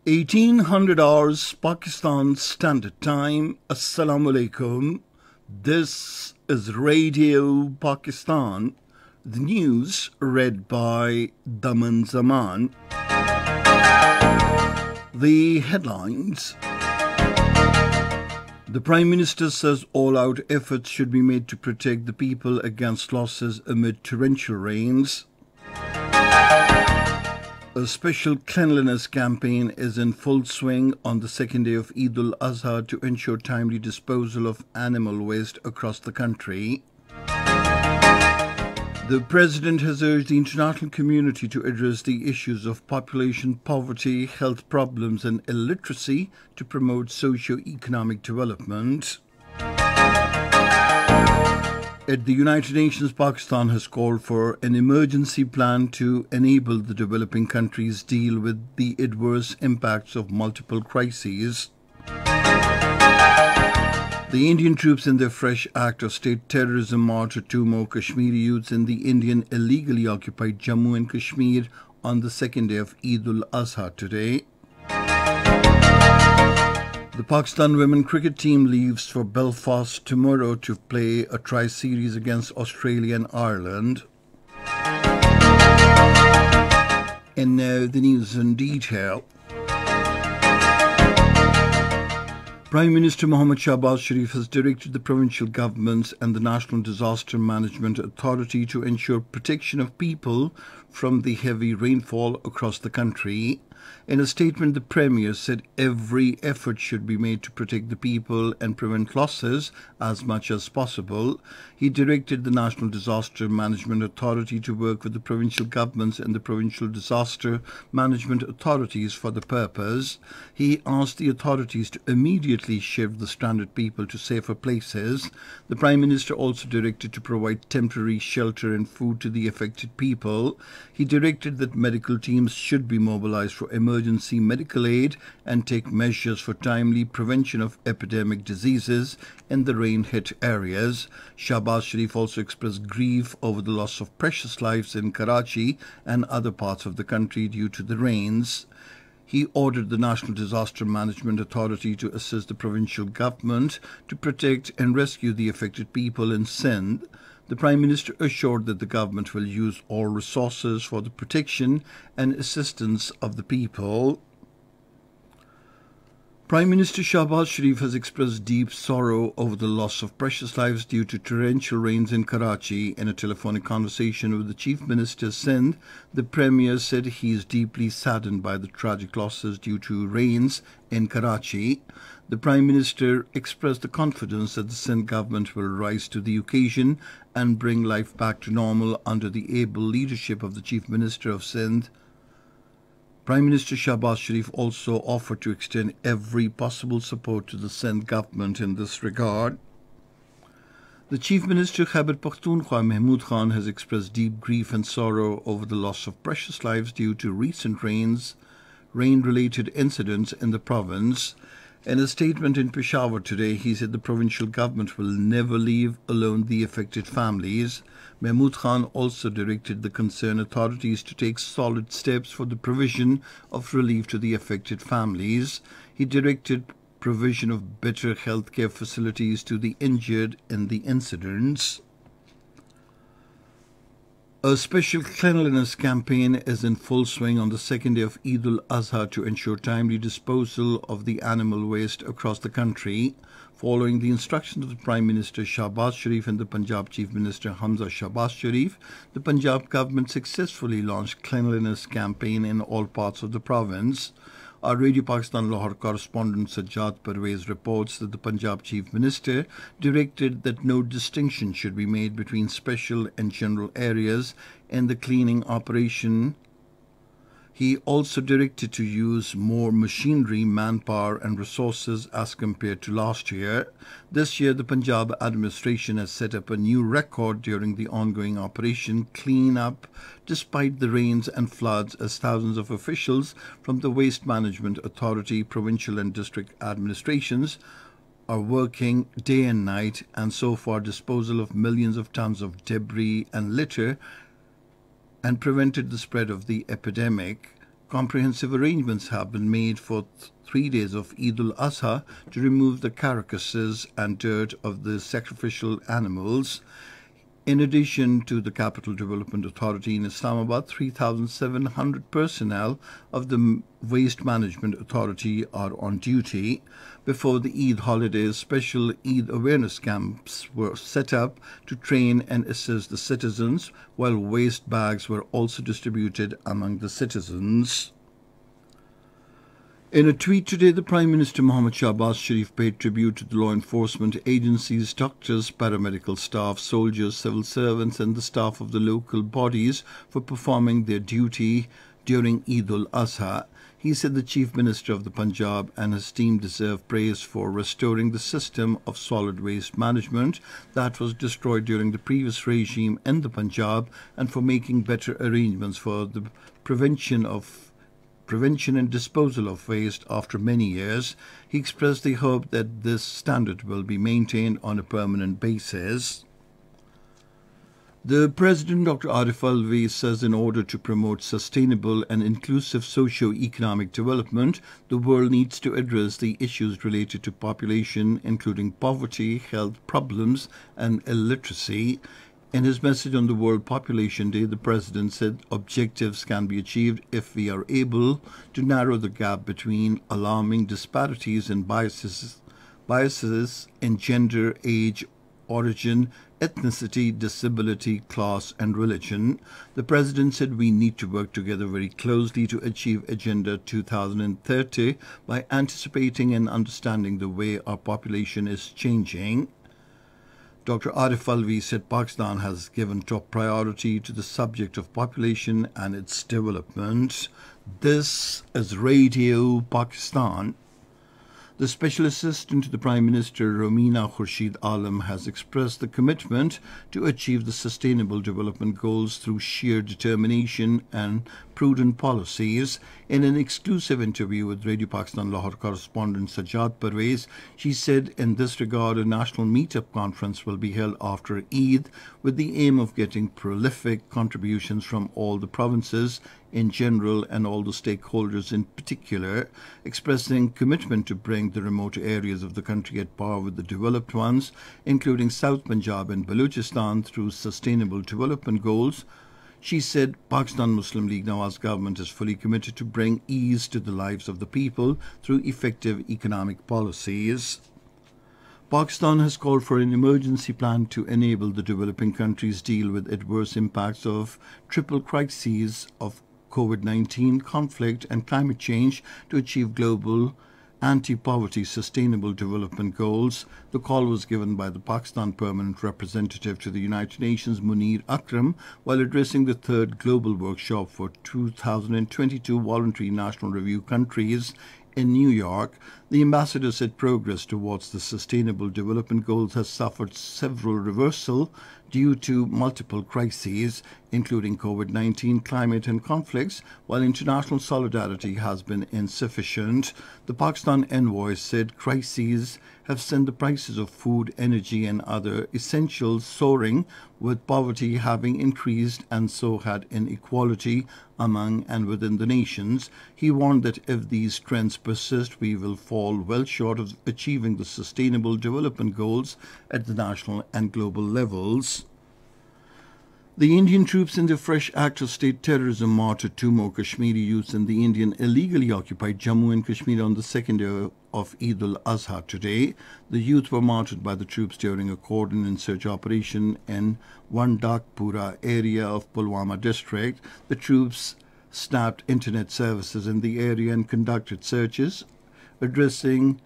1800 hours Pakistan Standard Time. Assalamu alaikum. This is Radio Pakistan. The news read by Daman Zaman. The headlines. The Prime Minister says all-out efforts should be made to protect the people against losses amid torrential rains. A special cleanliness campaign is in full swing on the second day of Eid al-Azha to ensure timely disposal of animal waste across the country. The President has urged the international community to address the issues of population poverty, health problems and illiteracy to promote socio-economic development. At the United Nations, Pakistan has called for an emergency plan to enable the developing countries deal with the adverse impacts of multiple crises. The Indian troops in their fresh act of state terrorism martyred two more Kashmiri youths in the Indian illegally occupied Jammu and Kashmir on the second day of Eid al-Azha today. The Pakistan women cricket team leaves for Belfast tomorrow to play a tri-series against Australia and Ireland. And now the news in detail. Prime Minister Mohammad Shahbaz Sharif has directed the provincial governments and the National Disaster Management Authority to ensure protection of people from the heavy rainfall across the country. In a statement, the Premier said every effort should be made to protect the people and prevent losses as much as possible. He directed the National Disaster Management Authority to work with the provincial governments and the provincial disaster management authorities for the purpose. He asked the authorities to immediately shift the stranded people to safer places. The Prime Minister also directed to provide temporary shelter and food to the affected people. He directed that medical teams should be mobilized for emergency medical aid and take measures for timely prevention of epidemic diseases in the rain-hit areas. Shahbaz Sharif also expressed grief over the loss of precious lives in Karachi and other parts of the country due to the rains. He ordered the National Disaster Management Authority to assist the provincial government to protect and rescue the affected people in Sindh. The Prime Minister assured that the government will use all resources for the protection and assistance of the people. Prime Minister Shahbaz Sharif has expressed deep sorrow over the loss of precious lives due to torrential rains in Karachi. In a telephonic conversation with the Chief Minister Sindh, the Premier said he is deeply saddened by the tragic losses due to rains in Karachi. The Prime Minister expressed the confidence that the Sindh government will rise to the occasion and bring life back to normal under the able leadership of the Chief Minister of Sindh. Prime Minister Shahbaz Sharif also offered to extend every possible support to the Sindh government in this regard. The Chief Minister Khyber Pakhtunkhwa Mahmood Khan has expressed deep grief and sorrow over the loss of precious lives due to recent rain-related incidents in the province. In a statement in Peshawar today, he said the provincial government will never leave alone the affected families. Mahmood Khan also directed the concerned authorities to take solid steps for the provision of relief to the affected families. He directed provision of better healthcare facilities to the injured in the incidents. A special cleanliness campaign is in full swing on the second day of Eid al-Azha to ensure timely disposal of the animal waste across the country. Following the instructions of the Prime Minister Shahbaz Sharif and the Punjab Chief Minister Hamza Shahbaz Sharif, the Punjab government successfully launched cleanliness campaign in all parts of the province. Our Radio Pakistan Lahore correspondent Sajjad Parvez reports that the Punjab Chief Minister directed that no distinction should be made between special and general areas in the cleaning operation. He also directed to use more machinery, manpower and resources as compared to last year. This year, the Punjab administration has set up a new record during the ongoing Operation Clean Up, despite the rains and floods, as thousands of officials from the Waste Management Authority, provincial and district administrations are working day and night, and so far disposal of millions of tons of debris and litter and prevented the spread of the epidemic. comprehensive arrangements have been made for 3 days of Eid al-Adha to remove the carcasses and dirt of the sacrificial animals. In addition to the Capital Development Authority in Islamabad, 3,700 personnel of the Waste Management Authority are on duty. Before the Eid holidays, special Eid awareness camps were set up to train and assist the citizens, while waste bags were also distributed among the citizens. In a tweet today, the Prime Minister Mohammed Shahbaz Sharif paid tribute to the law enforcement agencies, doctors, paramedical staff, soldiers, civil servants and the staff of the local bodies for performing their duty during Eid al-Adha. He said the Chief Minister of the Punjab and his team deserve praise for restoring the system of solid waste management that was destroyed during the previous regime in the Punjab and for making better arrangements for the prevention and disposal of waste after many years. He expressed the hope that this standard will be maintained on a permanent basis. The President, Dr. Arif Alvi, says in order to promote sustainable and inclusive socio-economic development, the world needs to address the issues related to population, including poverty, health problems, and illiteracy. In his message on the World Population Day, the President said objectives can be achieved if we are able to narrow the gap between alarming disparities and biases in gender, age, origin, ethnicity, disability, class and religion. The President said we need to work together very closely to achieve Agenda 2030 by anticipating and understanding the way our population is changing. Dr. Arif Alvi said Pakistan has given top priority to the subject of population and its development. This is Radio Pakistan. The Special Assistant to the Prime Minister, Romina Khurshid Alam, has expressed the commitment to achieve the Sustainable Development Goals through sheer determination and prudent policies. In an exclusive interview with Radio Pakistan Lahore correspondent Sajjad Parvez, she said in this regard a national meetup conference will be held after Eid with the aim of getting prolific contributions from all the provinces in general and all the stakeholders in particular, expressing commitment to bring the remote areas of the country at par with the developed ones, including South Punjab and Balochistan, through sustainable development goals. She said Pakistan Muslim League Nawaz government is fully committed to bring ease to the lives of the people through effective economic policies. Pakistan has called for an emergency plan to enable the developing countries deal with adverse impacts of triple crises of COVID-19, conflict and climate change to achieve global anti-poverty sustainable development goals. The call was given by the Pakistan Permanent Representative to the United Nations, Munir Akram, while addressing the third global workshop for 2022 Voluntary National Review countries in New York. The ambassador said progress towards the sustainable development goals has suffered several reversals due to multiple crises, including COVID-19, climate and conflicts, while international solidarity has been insufficient. The Pakistan envoy said crises have sent the prices of food, energy and other essentials soaring, with poverty having increased and so had inequality among and within the nations. He warned that if these trends persist, we will fall well short of achieving the sustainable development goals at the national and global levels. The Indian troops in the fresh act of state terrorism martyred 2 more Kashmiri youths in the Indian illegally occupied Jammu and Kashmir on the second day of Eid al-Adha today. The youth were martyred by the troops during a cordon and search operation in Wandakpura area of Pulwama district. The troops snapped internet services in the area and conducted searches. Addressing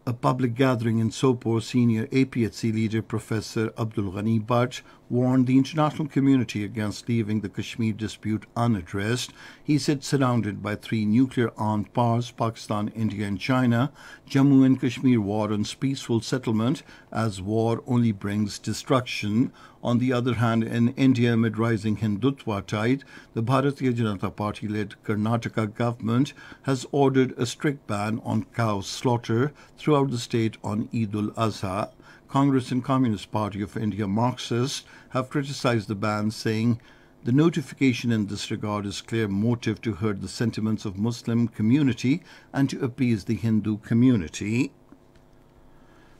a public gathering in Sopore, senior APHC leader Professor Abdul Ghani Bhatt warned the international community against leaving the Kashmir dispute unaddressed. He said surrounded by 3 nuclear-armed powers, Pakistan, India and China, Jammu and Kashmir warrants peaceful settlement as war only brings destruction. On the other hand, in India, amid rising Hindutva tide, the Bharatiya Janata Party-led Karnataka government has ordered a strict ban on cow slaughter throughout the state on Eid al-Adha. Congress and Communist Party of India Marxists have criticized the ban, saying The notification in this regard is clear motive to hurt the sentiments of Muslim community and to appease the Hindu community.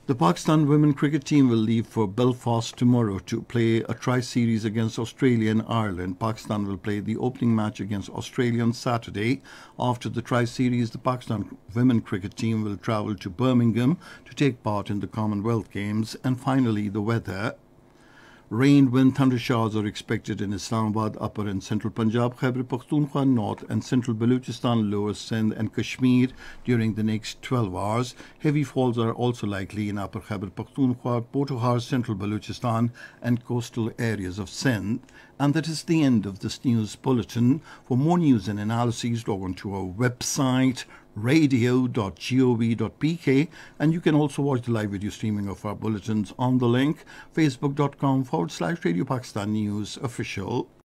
The Pakistan women cricket team will leave for Belfast tomorrow to play a tri-series against Australia and Ireland. Pakistan will play the opening match against Australia on Saturday. After the tri-series, the Pakistan women cricket team will travel to Birmingham to take part in the Commonwealth Games. And finally, the weather. Rain, wind, thunder showers are expected in Islamabad, Upper and Central Punjab, Khyber Pakhtunkhwa, North and Central Baluchistan, Lower Sindh and Kashmir during the next 12 hours. Heavy falls are also likely in Upper Khyber Pakhtunkhwa, Potohar, Central Baluchistan and coastal areas of Sindh. And that is the end of this news bulletin. For more news and analyses, log on to our website, radio.gov.pk, and you can also watch the live video streaming of our bulletins on the link facebook.com/Radio Pakistan News Official.